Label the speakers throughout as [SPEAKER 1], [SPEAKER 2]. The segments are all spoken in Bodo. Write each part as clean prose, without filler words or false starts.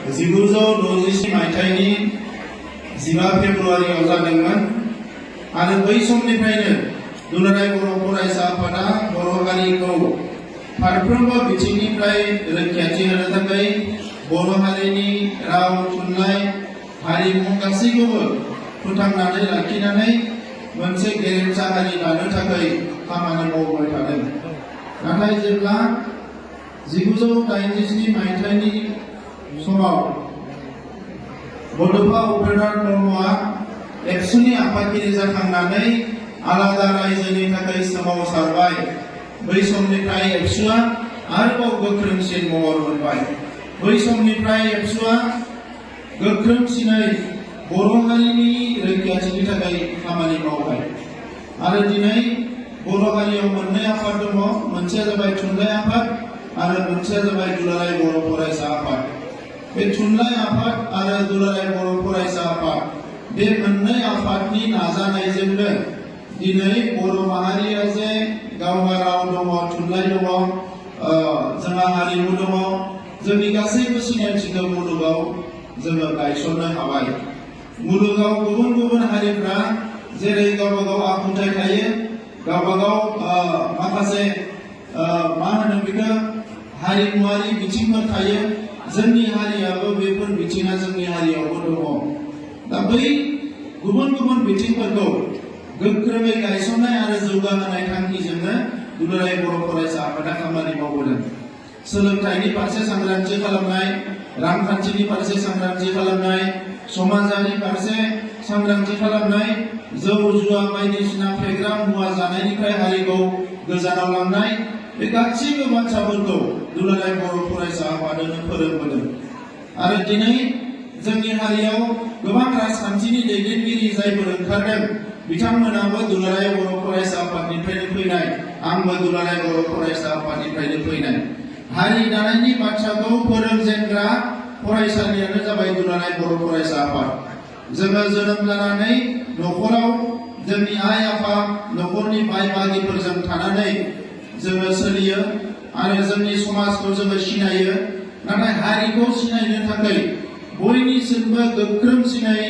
[SPEAKER 1] 1960 मायथाइनि 15 फेब्रुआरियाव जादोंमोन आरो बै समनिफ्रायनो दुलाराय बर' फरायसा आफादा बर' हारिखौ फारफ्रोमबो बिथिंनिफ्राय रैखाथि होनो थाखाय बर' हारिनि राव थुनलाइ हारिमु गासैखौबो फोथांनानै लाखिनानै मोनसे गेरेमसा हारि दानो थाखाय खामानि मावबाय थादों। नाथाय जेब्ला 1987 मायथाइनि समाव बड'फा उपेन्द्रनाथ ब्रह्मआ एबसुनि आफादगिरि जाखांनानै आलादा रायजोनि थाखाय सोमावसारबाय, बै समनिफ्राय एबसुआ आरोबाव गोख्रोंसिन महर मोनबाय। बै समनिफ्राय एबसुआ गोख्रोंसिनै बर' हारिनि रैखाथिनि थाखाय खामानि मावबाय आरो दिनै बर' हारियाव मोननै आफाद दङ, मोनसेया जाबाय थुनलाइ आफाद आरो मोनसेया जाबाय दुलाराय बर' फरायसा आफाद। बे थुनलाइ आफाद आरो दुलाराय बर' फरायसा आफाद बे मोननै आफादनि नाजानायजोंनो दिनै बर' माहारिया जे गावहा राव दङ, थुनलाइ दङ, जोंहा हारिमु दङ, जोंनि गासैबो सिनायथिखौ मुलुगाव जोङो गायसननो हाबाय। मुलुगाव गुबुन गुबुन हारिफ्रा जेरै गावबा गाव आखुथाय थायो, गावबा गाव माखासे मा होनो बेखौ हारिमुआरि बिथिंफोर थायो, जोंनि हारियाबो बेफोर बिथिङा जोंनि हारियावबो दङ। दा बै गुबुन गुबुन बिथिंफोरखौ गोख्रोङै गायसननाय आरो जौगाहोनाय थांखिजोंनो दुलाराय बर' फरायसा आफादा खामानि मावबोदों। सोलोंथाइनि फारसे सांग्रांथि खालामनाय, रांखान्थिनि फारसे सांग्रांथि खालामनाय, समाजारि फारसे सांग्रांथि खालामनाय, जौ जुवा बायदिसिना फेग्रा मुवा जानायनिफ्राय हारिखौ गोजानाव लांनाय, बे गासैबो बाथ्राफोरखौ दुलाराय बर' फरायसा आफादानो फोरोंबोदों। आरो दिनै जोंनि हारियाव गोबां राजखान्थिनि दैदेनगिरि जायफोर ओंखारदों, बिथांमोनाबो दुलाराय बर' फरायसा आफादनिफ्रायनो फैनाय, आंबो दुलाराय बर' फरायसा आफादनिफ्रायनो फैनाय। हारि दानायनि बाथ्राखौ फोरोंजेनग्रा फरायसालियानो जाबाय दुलाराय बर' फरायसा आफाद। जोङो जोनोम जानानै न'खराव जोंनि आइ आफा, न'खरनि बाय बाहागिफोरजों थानानै जोङो सोलियो आरो जोंनि समाजखौ जोङो सिनायो। नाथाय हारिखौ सिनायनो थाखाय बयनिसिमबो गोख्रोंसिनै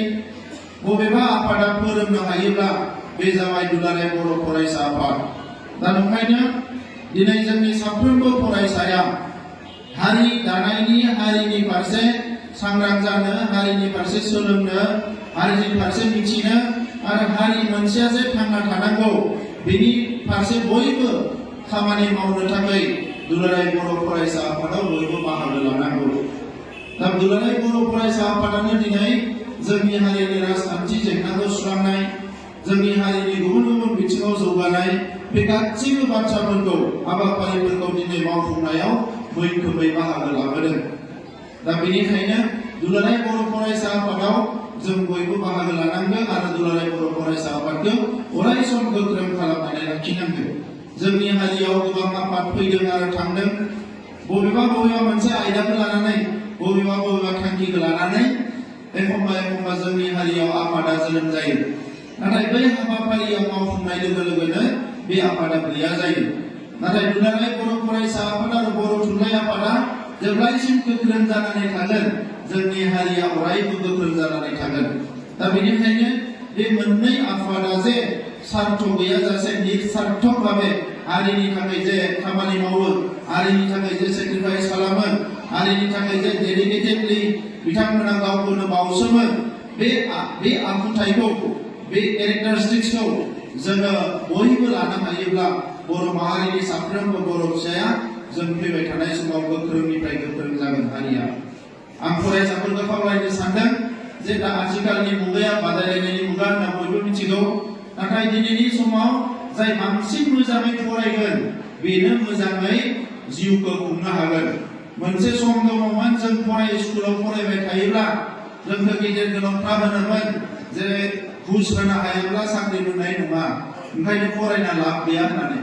[SPEAKER 1] बबेबा आफादा फोरोंनो हायोब्ला बे जाबाय दुलाराय बर' फरायसा आफाद। दा ओंखायनो दिनै जोंनि साफ्रोमबो फरायसाया हारि दानायनि, हारिनि फारसे सांग्रां जानो, हारिनि फारसे सोलोंनो, हारिनि फारसे मिथिनो आरो हारि मोनसेया जे थांना थानांगौ बेनि फारसे बयबो खामानि मावनो थाखाय दुलाराय बर' फरायसा आफादाव बयबो बाहागो लानांगौ। दा दुलाराय बर' फरायसा आफादानो दिनै जोंनि हारिनि राजखान्थि जेंनाखौ सुस्रांनाय, जोंनि हारिनि गुबुन गुबुन बिथिङाव जौगानाय, बे गासैबो बाथ्राफोरखौ, हाबाफारिफोरखौ दिनै मावफुंनायाव मैखोमै बाहागो लाबोदों। दा बेनिखायनो दुलाराय बर' फरायसा आफादाव जों बयबो बाहागो लानांगोन आरो दुलाराय बर' फरायसा आफादखौ अराय सम गोख्रों खालामनानै लाखिनांगोन। जोंनि हारियाव गोबां आफाद फैदों आरो थांदों, बबेबा मोनसे आयदाखौ लानानै, बबेबा थांखिखौ लानानै एखम्बा जोंनि हारियाव आफादा जोनोम जायो। नाथाय बै हाबाफारिया मावफुंनाय लोगो लोगोनो बे आफादा गैया जायो। नाथाय दुलाराय बर' फरायसा आफाद आरो बर' थुनलाइ आफादा जेब्लायसिम गोख्रों जानानै थागोन, जोंनि हारिया अरायबो गोख्रों जानानै थागोन। दा बेनिखायनो बे मोननै आफादा जे स्वार्थ गैयाजासे निस्वार्थ भावे हारिनि थाखाय जे खामानि मावो, हारिनि थाखाय जे सेक्रिफाइस खालामो, हारिनि थाखाय जे डेडिकेटेडलि बिथांमोना गावखौनो बावसोमो, बे आखुथायखौ, बे केरेक्टारिस्टिक्सखौ जोङो बयबो लानो हायोब्ला बर' माहारिनि साफ्रोमबो बर' फिसाया जों फैबाय थानाय समाव गोख्रोंनिफ्राय गोख्रों जागोन हारिया। आं फरायसाफोरखौ खावलायनो सानदों जे दा आथिखालनि मुगाया बादायलायनायनि मुगा होनना बयबो मिथिगौ। नाथाय दिनैनि समाव जाय बांसिन मोजाङै फरायगोन बेनो मोजाङै जिउखौ खुंनो हागोन। मोनसे सम दङमोन जों स्कुलाव फरायबाय थायोब्ला जोंखौ गेदेर गोलावफ्रा होनोमोन जे घुस होनो हायाब्ला साख्रि मोननाय नङा, ओंखायनो फरायना लाब गैया होननानै।